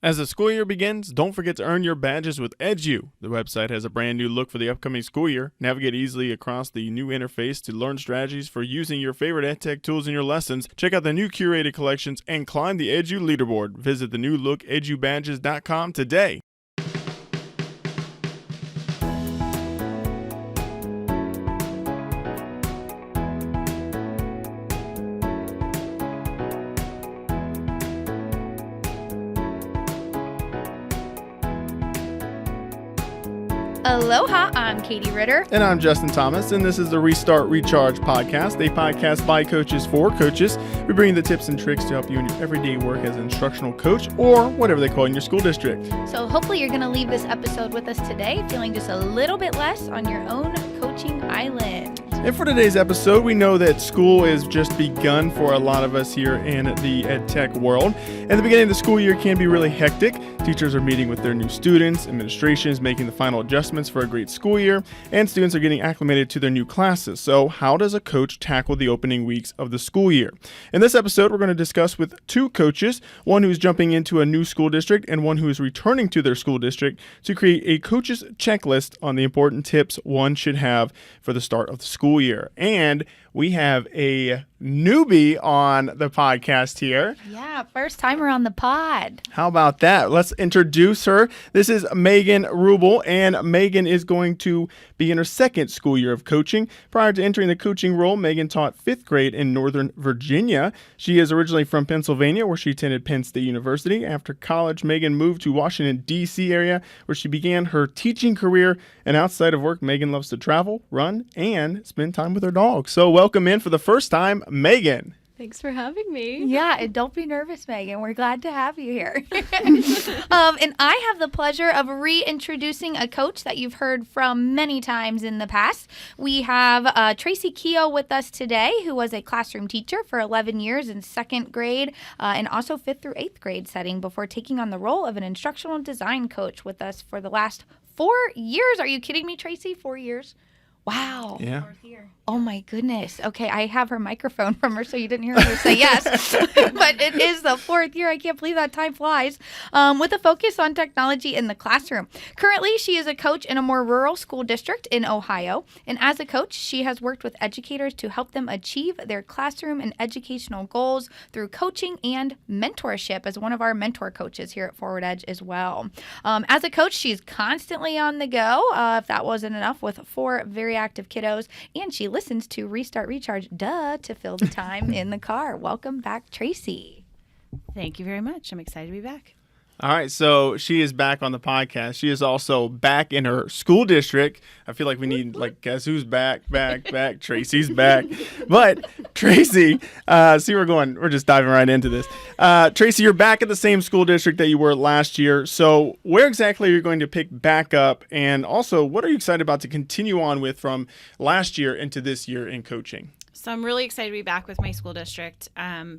As the school year begins, don't forget to earn your badges with Edu. The website has a brand new look for the upcoming school year. Navigate easily across the new interface to learn strategies for using your favorite EdTech tools in your lessons. Check out the new curated collections and climb the Edu leaderboard. Visit the new look edubadges.com today. Aloha, I'm Katie Ritter. And I'm Justin Thomas, and this is the Restart Recharge podcast, a podcast by coaches for coaches. We bring you the tips and tricks to help you in your everyday work as an instructional coach or whatever they call it in your school district. So hopefully you're going to leave this episode with us today feeling just a little bit less on your own coaching island. And for today's episode, we know that school is just begun for a lot of us here in the EdTech world. And the beginning of the school year can be really hectic. Teachers are meeting with their new students, administration is making the final adjustments for a great school year, and students are getting acclimated to their new classes. So how does a coach tackle the opening weeks of the school year? In this episode, we're going to discuss with two coaches, one who's jumping into a new school district and one who is returning to their school district, to create a coach's checklist on the important tips one should have for the start of the school year. And we have a newbie on the podcast here. Yeah, first timer on the pod. How about that? Let's introduce her. This is Megan Ruble, and Megan is going to be in her second school year of coaching. Prior to entering the coaching role, Megan taught 5th grade in Northern Virginia. She is originally from Pennsylvania, where she attended Penn State University. After college, Megan moved to Washington, D.C. area, where she began her teaching career. And outside of work, Megan loves to travel, run, and spend time with her dog. So welcome in for the first time, Megan. Thanks for having me. Yeah, and don't be nervous, Megan. We're glad to have you here. And I have the pleasure of reintroducing a coach that you've heard from many times in the past. We have Tracy Keough with us today, who was a classroom teacher for 11 years in 2nd grade and also 5th through 8th grade setting before taking on the role of an instructional design coach with us for the last 4 years. Are you kidding me, Tracy? 4 years? Wow. Yeah. Oh, my goodness. Okay, I have her microphone from her, so you didn't hear her say yes. But it is the 4th year. I can't believe that time flies. With a focus on technology in the classroom. Currently, she is a coach in a more rural school district in Ohio. And as a coach, she has worked with educators to help them achieve their classroom and educational goals through coaching and mentorship as one of our mentor coaches here at Forward Edge as well. As a coach, she's constantly on the go, if that wasn't enough, with 4 very active kiddos. And she listens to Restart Recharge, to fill the time in the car. Welcome back, Tracy. Thank you very much. I'm excited to be back. All right, so she is back on the podcast. She is also back in her school district. I feel like we need, guess who's back? Tracy's back. But Tracy, we're just diving right into this. Tracy, you're back at the same school district that you were last year. So where exactly are you going to pick back up? And also, what are you excited about to continue on with from last year into this year in coaching? So I'm really excited to be back with my school district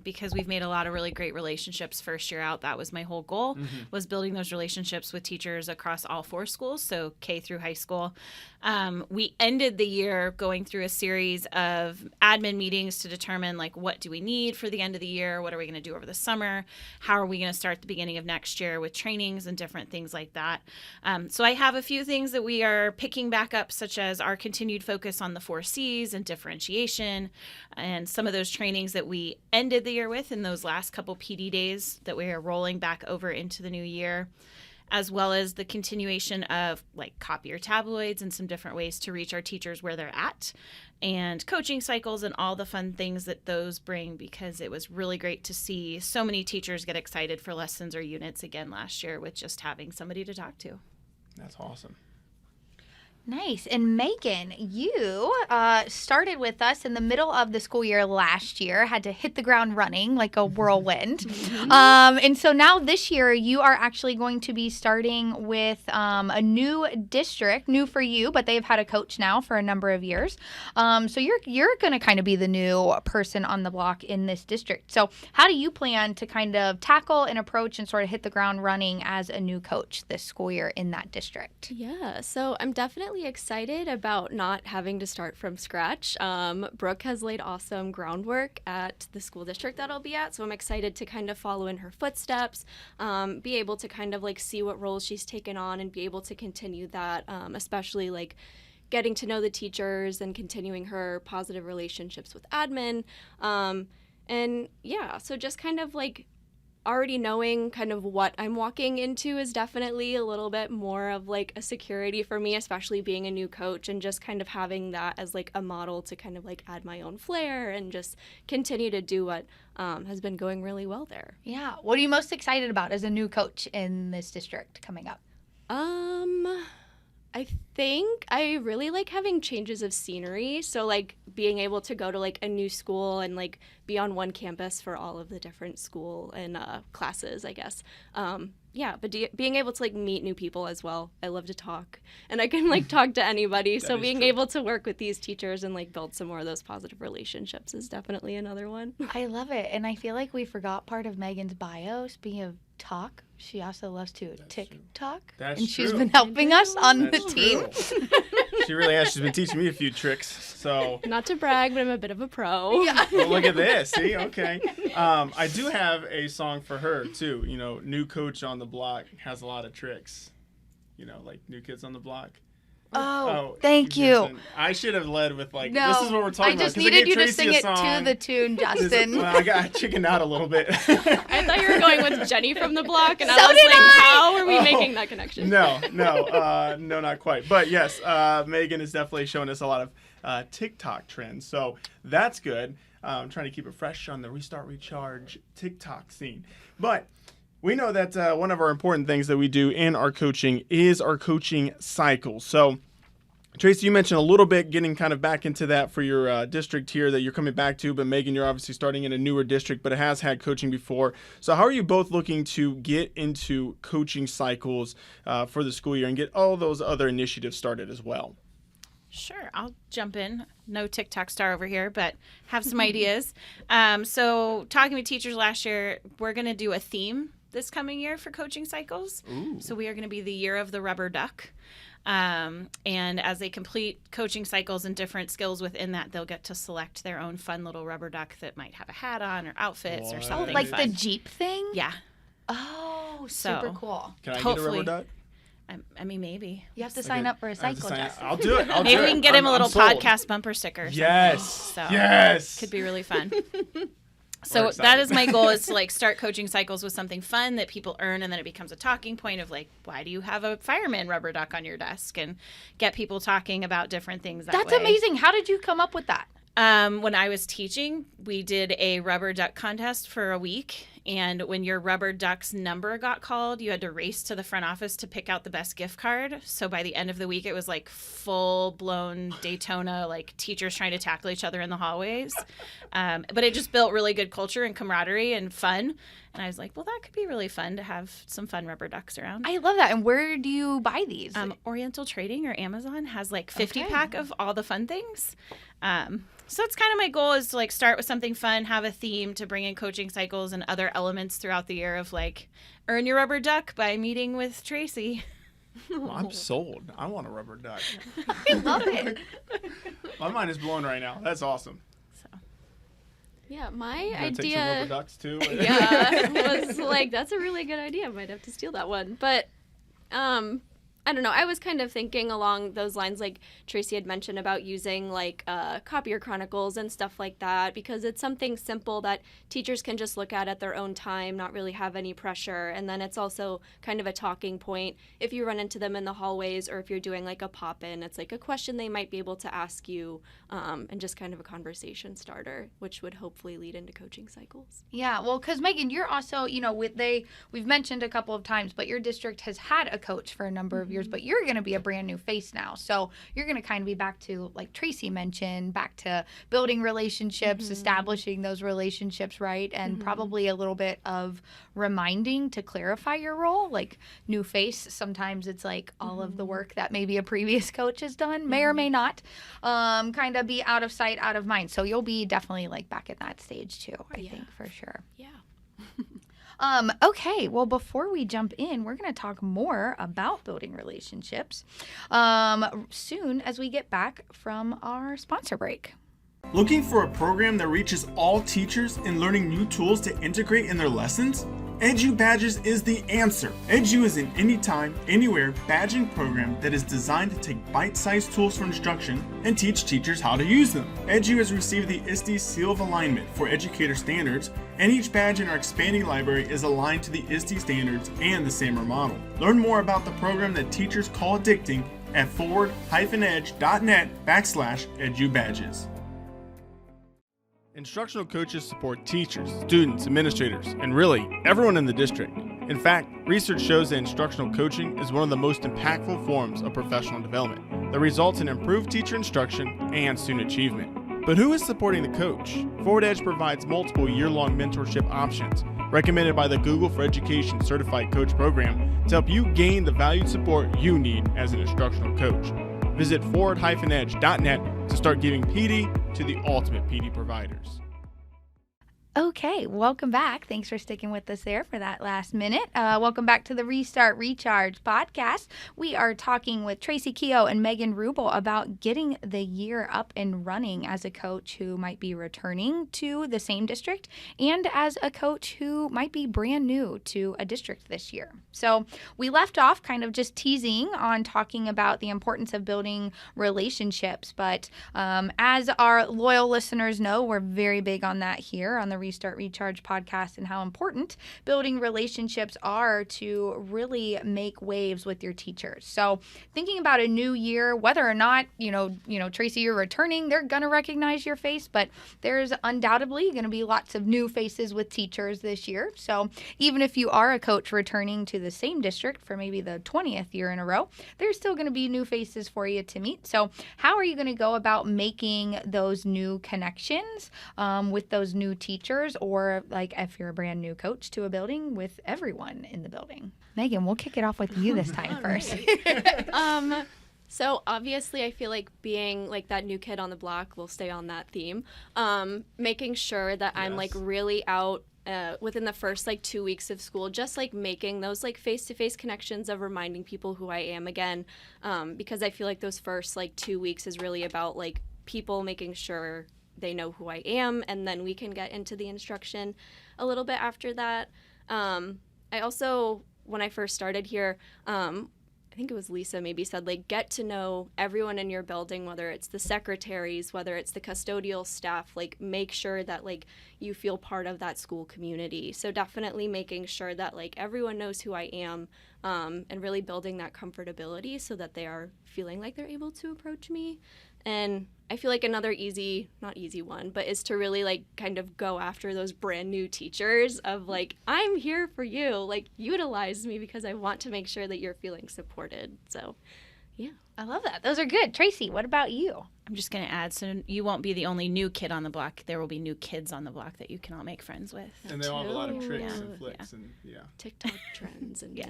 because we've made a lot of really great relationships first year out. That was my whole goal, was building those relationships with teachers across all 4 schools, so K through high school. We ended the year going through a series of admin meetings to determine, what do we need for the end of the year? What are we going to do over the summer? How are we going to start the beginning of next year with trainings and different things like that? So I have a few things that we are picking back up, such as our continued focus on the 4 C's and differentiation, and some of those trainings that we ended the year with in those last couple PD days that we are rolling back over into the new year, as well as the continuation of copier tabloids and some different ways to reach our teachers where they're at, and coaching cycles and all the fun things that those bring, because it was really great to see so many teachers get excited for lessons or units again last year with just having somebody to talk to. That's awesome. Nice. And Megan, you started with us in the middle of the school year last year, had to hit the ground running like a whirlwind. And so now this year, you are actually going to be starting with a new district, new for you, but they've had a coach now for a number of years. So you're going to kind of be the new person on the block in this district. So how do you plan to kind of tackle and approach and sort of hit the ground running as a new coach this school year in that district? Yeah, so I'm definitely definitely excited about not having to start from scratch. Brooke has laid awesome groundwork at the school district that I'll be at, so I'm excited to kind of follow in her footsteps, be able to kind of like see what roles she's taken on and be able to continue that, especially like getting to know the teachers and continuing her positive relationships with admin. And yeah, so just kind of like already knowing kind of what I'm walking into is definitely a little bit more of like a security for me, especially being a new coach, and just kind of having that as like a model to kind of like add my own flair and just continue to do what has been going really well there. Yeah. What are you most excited about as a new coach in this district coming up? I think I really like having changes of scenery. So like being able to go to like a new school and like be on one campus for all of the different school and classes, I guess. Yeah, but being able to like meet new people as well. I love to talk and I can like talk to anybody. So being able to work with these teachers and like build some more of those positive relationships is definitely another one. I love it. And I feel like we forgot part of Megan's bio. Speaking of talk, she also loves to TikTok. That's and she's true. been helping us on the That's team. true. She really has. She's been teaching me a few tricks. So Not to brag, but I'm a bit of a pro. Yeah. well, look at this. See, okay. I do have a song for her too. You know, new coach on the block has a lot of tricks. You know, like New Kids on the Block. Oh, thank you. Listen, I should have led with like, No, this is what we're talking I just about. 'cause needed you to Tracy sing a it song. to the tune, Justin. Well, I chickened out a little bit. I thought you were going with Jenny from the block, and So I was did like, I! how are we Oh. making that connection? No, not quite. But yes, Megan is definitely showing us a lot of TikTok trends. So that's good. I'm trying to keep it fresh on the Restart Recharge TikTok scene. But we know that one of our important things that we do in our coaching is our coaching cycle. So Tracy, you mentioned a little bit getting kind of back into that for your district here that you're coming back to, but Megan, you're obviously starting in a newer district, but it has had coaching before. So how are you both looking to get into coaching cycles for the school year and get all those other initiatives started as well? Sure, I'll jump in. No TikTok star over here, but have some ideas. So talking with teachers last year, we're going to do a theme this coming year for coaching cycles. Ooh. So we are going to be the year of the rubber duck. And as they complete coaching cycles and different skills within that, they'll get to select their own fun little rubber duck that might have a hat on or outfits or What? something Like fun. the Jeep thing? Yeah. Oh, So- super cool. Can I get a Hopefully. rubber duck? I mean, maybe. You have to Okay. sign up for a I have to cycle, sign- Justin. I'll do it. Maybe we can get him a I'm little sold. podcast bumper sticker. Or something. Yes. So Yes. could be really fun. We're So excited. that is my goal, is to like start coaching cycles with something fun that people earn, and then it becomes a talking point of like, why do you have a fireman rubber duck on your desk, and get people talking about different things that That's way. amazing. How did you come up with that? When I was teaching, we did a rubber duck contest for a week. And when your rubber duck's number got called, you had to race to the front office to pick out the best gift card. So by the end of the week, it was like full-blown Daytona, like teachers trying to tackle each other in the hallways. But it just built really good culture and camaraderie and fun. And I was like, well, that could be really fun to have some fun rubber ducks around. I love that. And where do you buy these? Oriental Trading or Amazon has like 50 Okay. pack of all the fun things. So that's kind of my goal, is to like start with something fun, have a theme to bring in coaching cycles and other elements throughout the year of like earn your rubber duck by meeting with Tracy. Well, I'm sold. I want a rubber duck. I love it. My mind is blown right now. That's awesome. So Yeah, my You gonna take some rubber ducks too? yeah, was like, that's a really good idea. I might have to steal that one. But I don't know. I was kind of thinking along those lines, like Tracy had mentioned about using like copier chronicles and stuff like that, because it's something simple that teachers can just look at their own time, not really have any pressure. And then it's also kind of a talking point if you run into them in the hallways, or if you're doing like a pop-in, it's like a question they might be able to ask you, and just kind of a conversation starter, which would hopefully lead into coaching cycles. Yeah, well, because Megan, you're also, we've mentioned a couple of times, but your district has had a coach for a number of years, but you're going to be a brand new face now. So you're going to kind of be back to, like Tracy mentioned, back to building relationships, establishing those relationships, right? And probably a little bit of reminding to clarify your role. Like new face, sometimes it's like all of the work that maybe a previous coach has done, may or may not, kind of be out of sight, out of mind. So you'll be definitely like back at that stage too, I think, for sure. Yeah. Okay, well, before we jump in, we're going to talk more about building relationships soon as we get back from our sponsor break. Looking for a program that reaches all teachers in learning new tools to integrate in their lessons? Edu Badges is the answer. Edu is an anytime, anywhere badging program that is designed to take bite-sized tools for instruction and teach teachers how to use them. Edu has received the ISTE Seal of Alignment for educator standards, and each badge in our expanding library is aligned to the ISTE standards and the SAMR model. Learn more about the program that teachers call addicting at forward-edge.net/Edu Badges. Instructional coaches support teachers, students, administrators, and really everyone in the district. In fact, research shows that instructional coaching is one of the most impactful forms of professional development that results in improved teacher instruction and student achievement. But who is supporting the coach? Forward Edge provides multiple year-long mentorship options recommended by the Google for Education Certified Coach Program to help you gain the valued support you need as an instructional coach. Visit forward-edge.net to start giving PD to the ultimate PD providers. Okay, welcome back. Thanks for sticking with us there for that last minute. Welcome back to the Restart Recharge podcast. We are talking with Tracy Keough and Megan Ruble about getting the year up and running as a coach who might be returning to the same district and as a coach who might be brand new to a district this year. So we left off kind of just teasing on talking about the importance of building relationships, but as our loyal listeners know, we're very big on that here on the Restart Recharge podcast and how important building relationships are to really make waves with your teachers. So thinking about a new year, whether or not, Tracy, you're returning, they're going to recognize your face, but there's undoubtedly going to be lots of new faces with teachers this year. So even if you are a coach returning to the same district for maybe the 20th year in a row, there's still going to be new faces for you to meet. So how are you going to go about making those new connections with those new teachers, or like if you're a brand new coach to a building, with everyone in the building? Megan, we'll kick it off with you this time first. So obviously I feel like being like that new kid on the block, will stay on that theme, making sure that I'm like really out within the first 2 weeks of school, just making those face-to-face connections of reminding people who I am again, because I feel like those first 2 weeks is really about people making sure they know who I am, and then we can get into the instruction a little bit after that. I also, when I first started here, I think it was Lisa maybe said, get to know everyone in your building, whether it's the secretaries, whether it's the custodial staff, make sure that you feel part of that school community. So definitely making sure that everyone knows who I am, and really building that comfortability so that they are feeling like they're able to approach me. And I feel like another not easy one, but is to really kind of go after those brand new teachers of I'm here for you, utilize me because I want to make sure that you're feeling supported. So, yeah. I love that. Those are good. Tracy, what about you? I'm just going to add, so you won't be the only new kid on the block. There will be new kids on the block that you can all make friends with. And they'll have a lot of tricks and flicks and TikTok trends and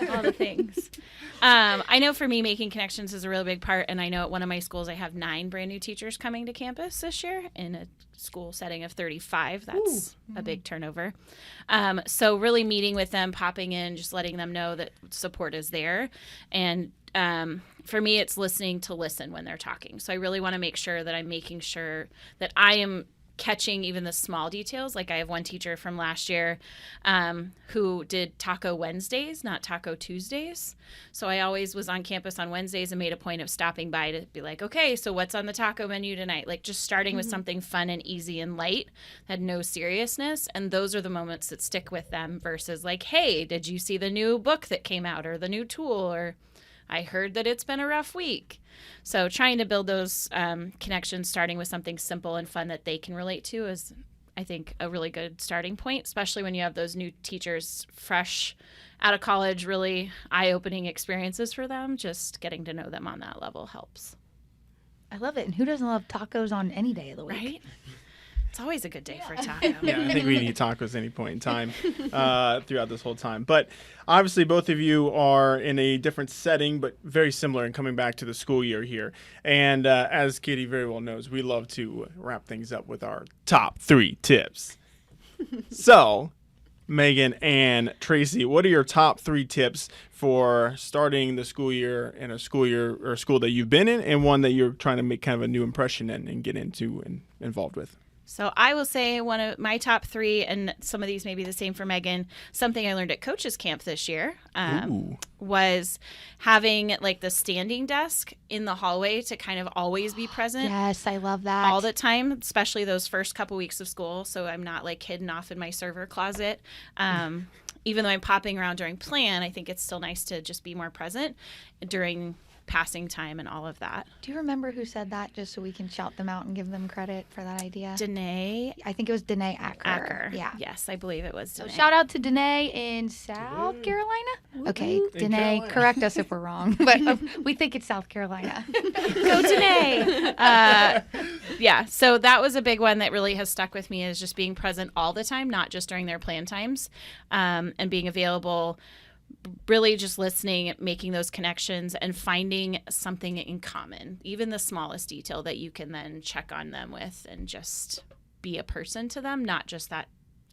all the things. I know for me, making connections is a really big part, and I know at one of my schools I have 9 brand new teachers coming to campus this year in a school setting of 35. That's a big turnover. So really meeting with them, popping in, just letting them know that support is there. And for me, it's listening to listen when they're talking. So I really want to make sure that I'm making sure that I am catching even the small details. I have one teacher from last year who did Taco Wednesdays, not Taco Tuesdays. So I always was on campus on Wednesdays and made a point of stopping by to be okay, so what's on the taco menu tonight? Just starting with something fun and easy and light, had no seriousness. And those are the moments that stick with them versus hey, did you see the new book that came out, or the new tool, or I heard that it's been a rough week. So trying to build those connections, starting with something simple and fun that they can relate to, is, I think, a really good starting point, especially when you have those new teachers fresh out of college, really eye-opening experiences for them. Just getting to know them on that level helps. I love it. And who doesn't love tacos on any day of the week? Right? It's always a good day for a taco. Yeah, I think we need tacos any point in time throughout this whole time. But obviously, both of you are in a different setting, but very similar in coming back to the school year here. And as Katie very well knows, we love to wrap things up with our top 3 tips. So, Megan and Tracy, what are your top 3 tips for starting the school year in a school year or school that you've been in and one that you're trying to make kind of a new impression in and get into and involved with? So I will say one of my top 3, and some of these may be the same for Megan, something I learned at Coaches Camp this year was having like the standing desk in the hallway to kind of always be present. Yes, I love that. All the time, especially those first couple weeks of school. So I'm not like hidden off in my server closet. Even though I'm popping around during plan, I think it's still nice to just be more present during passing time and all of that. Do you remember who said that, just so we can shout them out and give them credit for that idea? Danae I think it was Danae Acker. Yeah. Yes, I believe it was So Danae. shout out to Danae in South Carolina. Okay, In Danae, Carolina. correct us if we're wrong, but we think it's South Carolina. Go Danae. Yeah, so that was a big one that really has stuck with me, is just being present all the time, not just during their plan times, and being available, really just listening, making those connections, and finding something in common, even the smallest detail that you can then check on them with and just be a person to them, not just that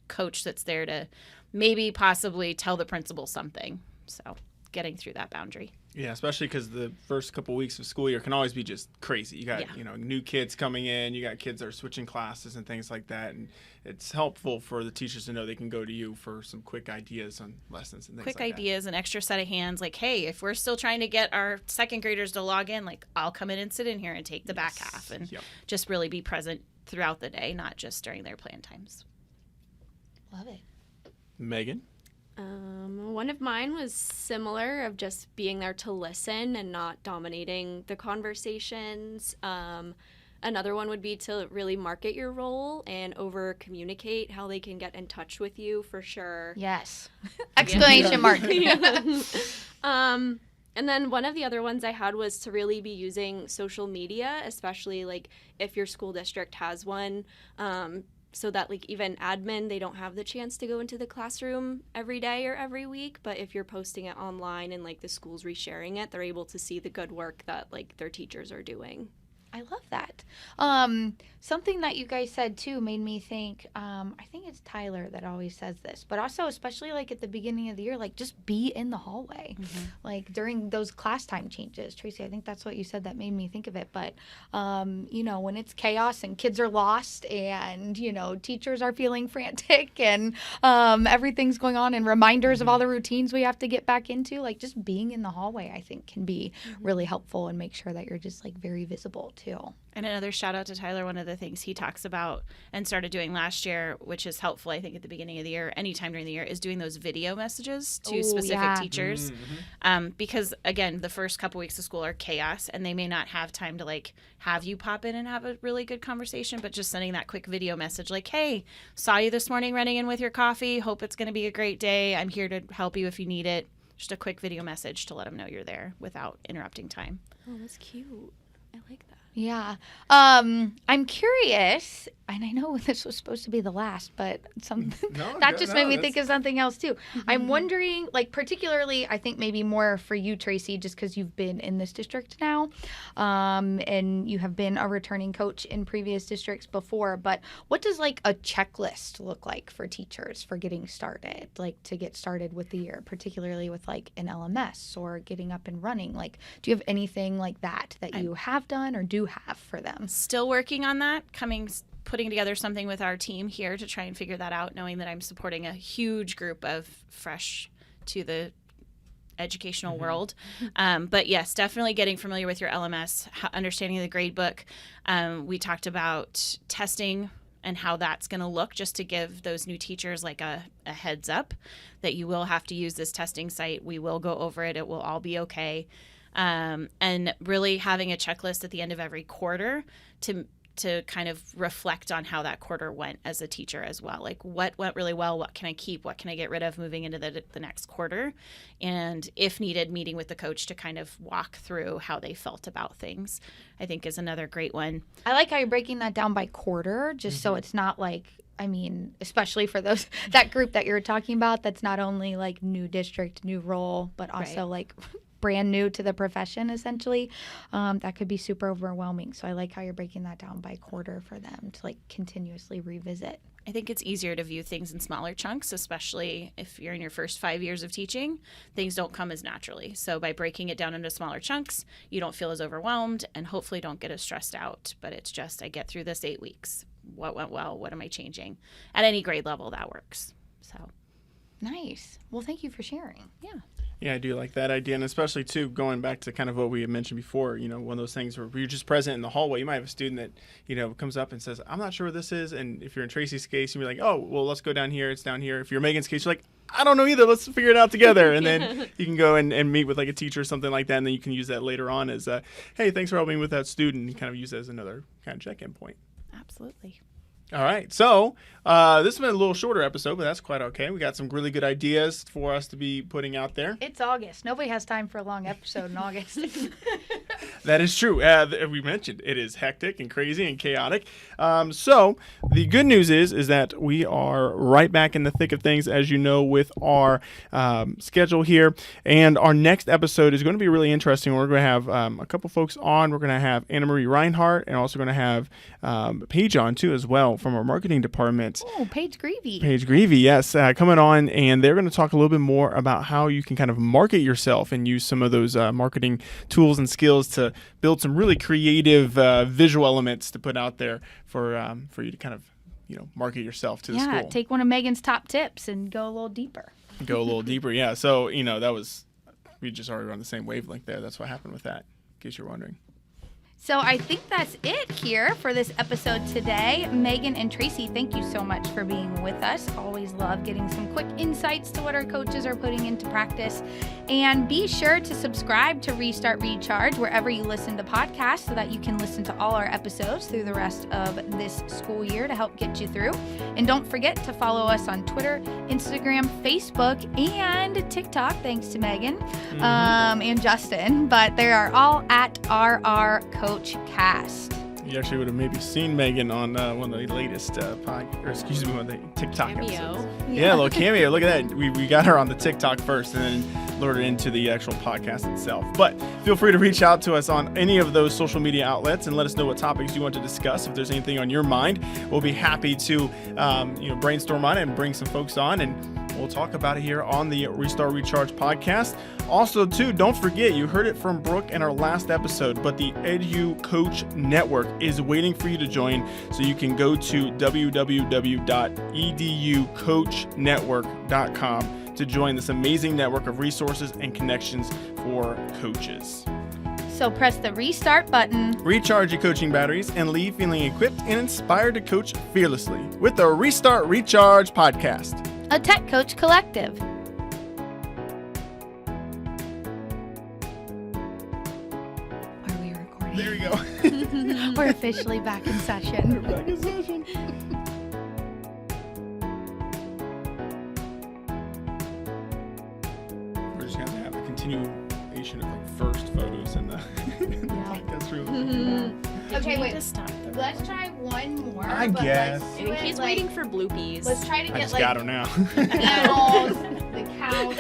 coach that's there to maybe possibly tell the principal something. So getting through that boundary. Yeah, especially because the first couple weeks of school year can always be just crazy. You got, new kids coming in. You got kids that are switching classes and things like that. And it's helpful for the teachers to know they can go to you for some quick ideas on lessons and things Quick like ideas, an extra set of hands. Like, hey, if we're still trying to get our second graders to log in, like, I'll come in and sit in here and take the back half and just really be present throughout the day, not just during their plan times. Love it. that. Megan? One of mine was similar, of just being there to listen and not dominating the conversations. Another one would be to really market your role and over communicate how they can get in touch with you, for sure. Yes. Exclamation mark. And then one of the other ones I had was to really be using social media, especially like if your school district has one, so that like even admin, they don't have the chance to go into the classroom every day or every week. But if you're posting it online and like the school's resharing it, they're able to see the good work that like their teachers are doing. I love that. Something that you guys said too made me think, I think it's Tyler that always says this, but also especially like at the beginning of the year, like just be in the hallway, like during those class time changes. Tracy, I think that's what you said that made me think of it. But, when it's chaos and kids are lost and, teachers are feeling frantic and everything's going on and reminders of all the routines we have to get back into, like just being in the hallway, I think can be really helpful and make sure that you're just like very visible too. And another shout out to Tyler, one of the things he talks about and started doing last year, which is helpful, I think, at the beginning of the year, anytime during the year, is doing those video messages to specific teachers. Because, again, the first couple weeks of school are chaos, and they may not have time to, like, have you pop in and have a really good conversation, but just sending that quick video message like, hey, saw you this morning running in with your coffee. Hope it's going to be a great day. I'm here to help you if you need it. Just a quick video message to let them know you're there without interrupting time. Oh, that's cute. I like that. Yeah. I'm curious, and I know this was supposed to be the last, but made me think of something else too. I'm wondering, like particularly, I think maybe more for you, Tracy, just because you've been in this district now, and you have been a returning coach in previous districts before, but what does like a checklist look like for teachers for getting started, like to get started with the year, particularly with like an LMS or getting up and running? Like, do you have anything like that you have done or do have for them? Still working on that, putting together something with our team here to try and figure that out, knowing that I'm supporting a huge group of fresh to the educational world. But yes, definitely getting familiar with your LMS, understanding the grade book. We talked about testing and how that's going to look, just to give those new teachers like a heads up that you will have to use this testing site. We will go over it. It will all be okay. And really having a checklist at the end of every quarter to kind of reflect on how that quarter went as a teacher as well. Like what went really well, what can I keep, what can I get rid of moving into the next quarter? And if needed, meeting with the coach to kind of walk through how they felt about things, I think is another great one. I like how you're breaking that down by quarter, just so it's not like, especially for that group that you're talking about, that's not only like new district, new role, but also like brand new to the profession, essentially. That could be super overwhelming. So I like how you're breaking that down by quarter for them to like continuously revisit. I think it's easier to view things in smaller chunks, especially if you're in your first 5 years of teaching. Things don't come as naturally. So by breaking it down into smaller chunks, you don't feel as overwhelmed and hopefully don't get as stressed out. But it's just, I get through this 8 weeks. What went well? What am I changing? At any grade level, that works. So Nice. Well, thank you for sharing. yeah. Yeah, I do like that idea, and especially too going back to kind of what we had mentioned before. One of those things where you're just present in the hallway. You might have a student that comes up and says, "I'm not sure what this is," and if you're in Tracy's case, you're like, "Oh, well, let's go down here. It's down here." If you're Megan's case, you're like, "I don't know either. Let's figure it out together." And then you can go and meet with like a teacher or something like that, and then you can use that later on as, "Hey, thanks for helping me with that student," and kind of use it as another kind of check-in point. Absolutely. All right, so this has been a little shorter episode, but that's quite okay. We got some really good ideas for us to be putting out there. It's August. Nobody has time for a long episode in August. That is true. We mentioned it is hectic and crazy and chaotic. So the good news is that we are right back in the thick of things, as you know, with our schedule here. And our next episode is going to be really interesting. We're going to have a couple folks on. We're going to have Anna Marie Reinhardt and also going to have Paige on too as well from our marketing department. Oh, Paige Greavy. Paige Greavy, yes, coming on, and they're going to talk a little bit more about how you can kind of market yourself and use some of those marketing tools and skills to build some really creative visual elements to put out there for you to kind of market yourself to the school. Yeah, take one of Megan's top tips and go a little deeper. Go a little deeper, yeah. So we just already were on the same wavelength there. That's what happened with that, in case you're wondering. So I think that's it here for this episode today. Megan and Tracy, thank you so much for being with us. Always love getting some quick insights to what our coaches are putting into practice. And be sure to subscribe to Restart Recharge wherever you listen to podcasts so that you can listen to all our episodes through the rest of this school year to help get you through. And don't forget to follow us on Twitter, Instagram, Facebook, and TikTok, thanks to Megan and Justin. But they are all at RR Coach Cast. You actually would have maybe seen Megan on one of the latest one of the TikTok episodes. Yeah, a little cameo. Look at that. We got her on the TikTok first and then lured her into the actual podcast itself. But feel free to reach out to us on any of those social media outlets and let us know what topics you want to discuss. If there's anything on your mind, we'll be happy to brainstorm on it and bring some folks on, and we'll talk about it here on the Restart Recharge podcast. Also, too, don't forget, you heard it from Brooke in our last episode, but the Edu Coach Network is waiting for you to join. So you can go to www.educoachnetwork.com to join this amazing network of resources and connections for coaches. So press the restart button, recharge your coaching batteries, and leave feeling equipped and inspired to coach fearlessly with the Restart Recharge podcast, a Tech Coach collective. Are we recording? There we go. We're officially back in session. We're back in session. We're just going to have a continuation of like first photos in the podcast room. Okay, wait. Stop Let's try one more. I but guess. Let's do it, He's like, waiting for bloopies. Let's try to I get just like got her now. animals, the cows.